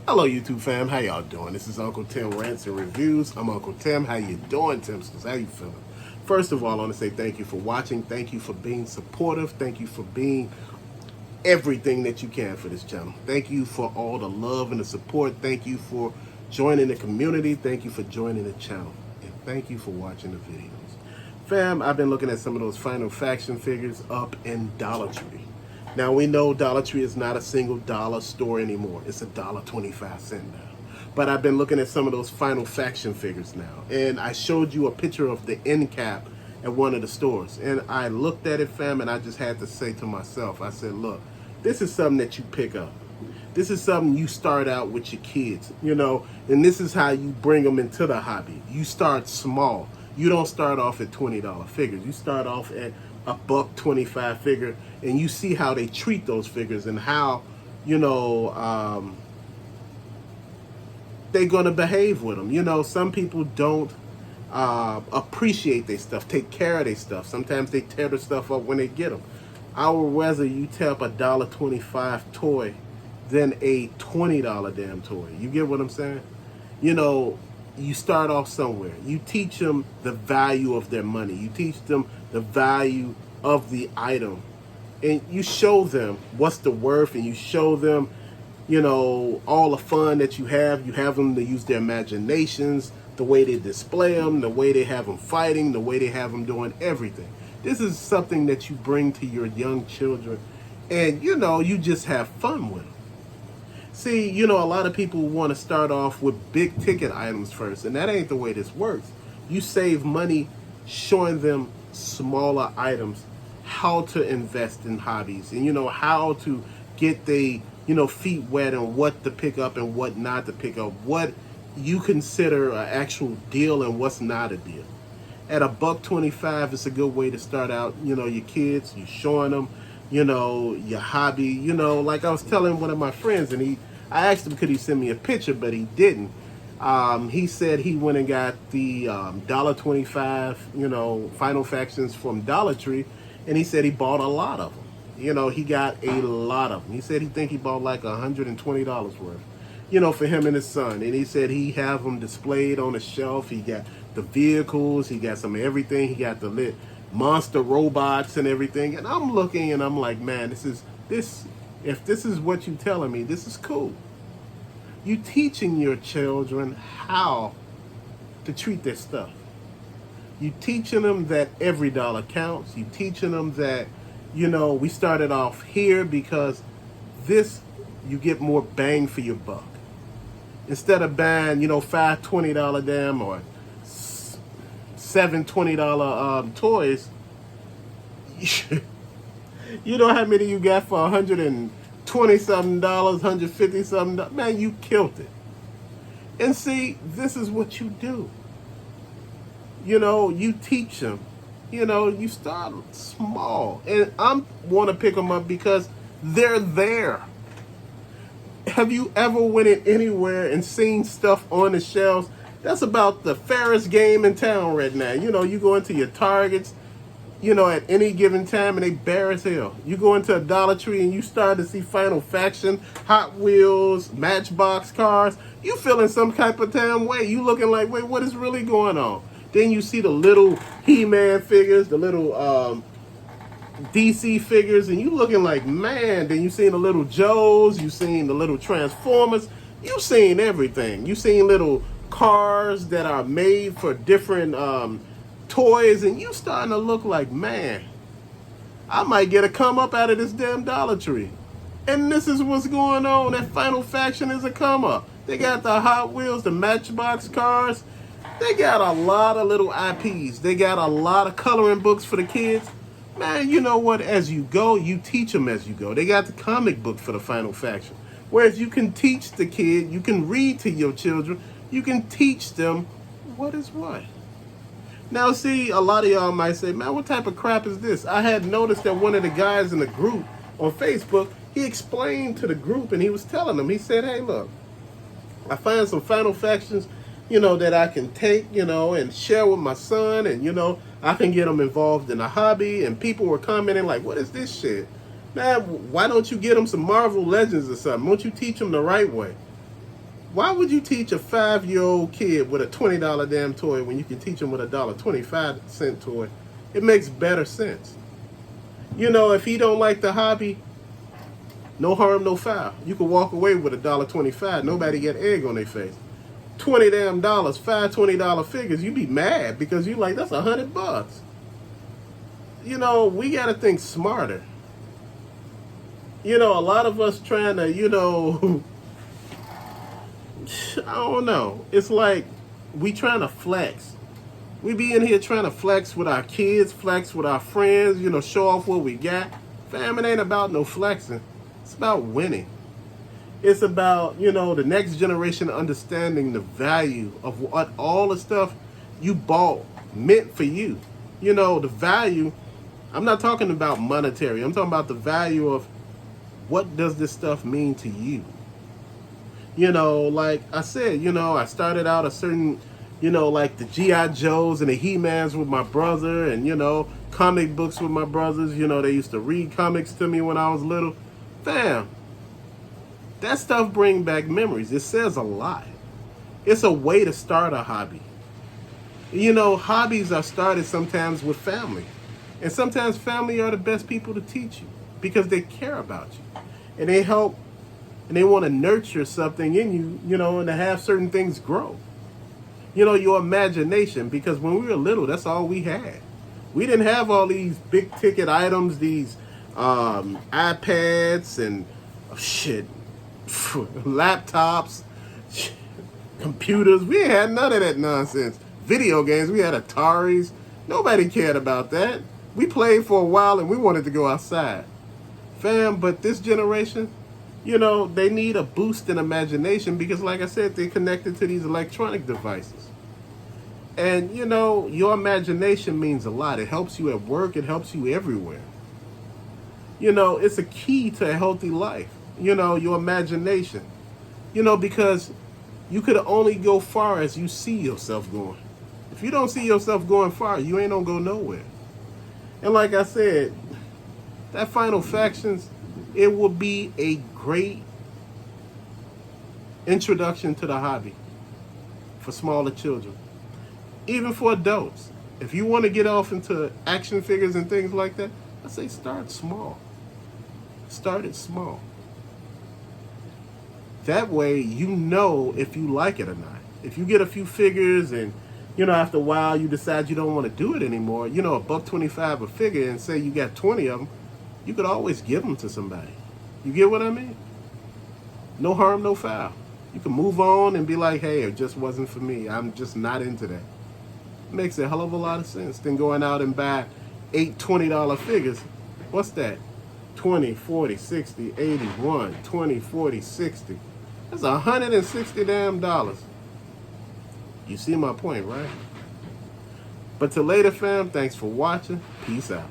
Hello YouTube fam, how y'all doing? This is Uncle Tim Rants and Reviews. I'm Uncle Tim. How you doing, Timsters? How you feeling? First of all, I want to say thank you for watching. Thank you for being supportive. Thank you for being everything that you can for this channel. Thank you for all the love and the support. Thank you for joining the community. Thank you for joining the channel. And thank you for watching the videos. Fam, I've been looking at some of those Final Faction figures up in Dollar Tree. Now, we know Dollar Tree is not a single dollar store anymore. It's $1.25 now. But I've been looking at some of those Final Faction figures now. And I showed you a picture of the end cap at one of the stores. And I looked at it, fam, and I just had to say to myself, I said, look, this is something that you pick up. This is something you start out with your kids, you know, and this is how you bring them into the hobby. You start small. You don't start off at $20 figures. You start off at $1.25 figure, and you see how they treat those figures and how, you know, they're going to behave with them. You know, some people don't appreciate their stuff, take care of their stuff. Sometimes they tear the stuff up when they get them. I would rather you tear up a $1.25 toy than a $20 damn toy. You get what I'm saying? You know, you start off somewhere. You teach them the value of their money. You teach them the value of the item. And you show them what's the worth, and you show them, you know, all the fun that you have. You have them to use their imaginations, the way they display them, the way they have them fighting, the way they have them doing everything. This is something that you bring to your young children, and, you know, you just have fun with them. See, you know, a lot of people want to start off with big ticket items first, and that ain't the way this works. You save money showing them smaller items, how to invest in hobbies, and, you know, how to get the, you know, feet wet and what to pick up and what not to pick up, what you consider an actual deal and what's not a deal. At $1.25, it's a good way to start out, you know, your kids, you showing them, you know, your hobby. You know, like I was telling one of my friends, and I asked him could he send me a picture, but he didn't. He said he went and got the $1.25, you know, Final Factions from Dollar Tree, and he said he bought a lot of them. You know, he got a lot of them. He said he bought like $120 worth, you know, for him and his son. And he said he have them displayed on a shelf. He got the vehicles, he got some of everything. He got the lit monster robots and everything. And I'm looking and I'm like, man, if this is what you're telling me, this is cool. You teaching your children how to treat their stuff. You teaching them that every dollar counts. You teaching them that, you know, we started off here because this, you get more bang for your buck. Instead of buying, you know, $5 $20 damn or $7 $20 toys, you know how many you got for $120 something, $150 something. Man, you killed it. And see, this is what you do. You know, you teach them. You know, you start small, and I want to pick them up because they're there. Have you ever went in anywhere and seen stuff on the shelves? That's about the fairest game in town right now. You know, you go into your Targets, you know, at any given time, and they bare as hell. You go into a Dollar Tree and you start to see Final Faction, Hot Wheels, Matchbox cars. You feeling some type of damn way. You looking like, wait, what is really going on? Then you see the little He-Man figures, the little DC figures, and you looking like, man. Then you seen the little Joes, you seen the little Transformers, you seen everything. You seen little cars that are made for different toys, and you starting to look like, man, I might get a come up out of this damn Dollar Tree. And this is what's going on. That Final Faction is a come up. They got the Hot Wheels, the Matchbox cars. They got a lot of little IPs. They got a lot of coloring books for the kids. Man, you know what? As you go, you teach them as you go. They got the comic book for the Final Faction. Whereas you can teach the kid, you can read to your children, you can teach them what is what. Now, see, a lot of y'all might say, man, what type of crap is this? I had noticed that one of the guys in the group on Facebook, he explained to the group, and he was telling them, he said, hey, look, I find some Final Factions, you know, that I can take, you know, and share with my son, and, you know, I can get them involved in a hobby. And people were commenting like, what is this shit? Man, why don't you get them some Marvel Legends or something? Won't you teach them the right way? Why would you teach a 5-year-old kid with a $20 damn toy when you can teach him with a $1.25 toy? It makes better sense. You know, if he don't like the hobby, no harm, no foul. You can walk away with $1.25. Nobody get egg on their face. $20 damn dollars, five $20 figures. You be mad because you like, that's $100. You know, we got to think smarter. You know, a lot of us trying to, you know, I don't know. It's like we trying to flex. We be in here trying to flex with our kids, flex with our friends, you know, show off what we got. Fam, it ain't about no flexing. It's about winning. It's about, you know, the next generation understanding the value of what all the stuff you bought meant for you. You know, the value, I'm not talking about monetary. I'm talking about the value of what does this stuff mean to you? You know, like I said, you know, I started out a certain, you know, like the G.I. Joes and the He-Mans with my brother and, you know, comic books with my brothers. You know, they used to read comics to me when I was little. Fam, that stuff brings back memories. It says a lot. It's a way to start a hobby. You know, hobbies are started sometimes with family. And sometimes family are the best people to teach you because they care about you. And they help and they want to nurture something in you, you know, and to have certain things grow. You know, your imagination, because when we were little, that's all we had. We didn't have all these big ticket items, these iPads and laptops, computers. We ain't had none of that nonsense. Video games, we had Ataris. Nobody cared about that. We played for a while and we wanted to go outside. Fam, but this generation, you know, they need a boost in imagination because, like I said, they're connected to these electronic devices. And, you know, your imagination means a lot. It helps you at work. It helps you everywhere. You know, it's a key to a healthy life. You know, your imagination. You know, because you could only go far as you see yourself going. If you don't see yourself going far, you ain't gonna go nowhere. And like I said, that Final Factions, it will be a great introduction to the hobby for smaller children. Even for adults. If you want to get off into action figures and things like that, I say start small. Start it small. That way you know if you like it or not. If you get a few figures and, you know, after a while you decide you don't want to do it anymore, you know, $1.25 a figure and say you got 20 of them, you could always give them to somebody. You get what I mean? No harm, no foul. You can move on and be like, hey, it just wasn't for me. I'm just not into that. It makes a hell of a lot of sense than going out and buy 8 $20 figures. What's that? 20, 40, 60, 81, 20, 40, 60. That's $160 damn dollars. You see my point, right? But till later, fam, thanks for watching. Peace out.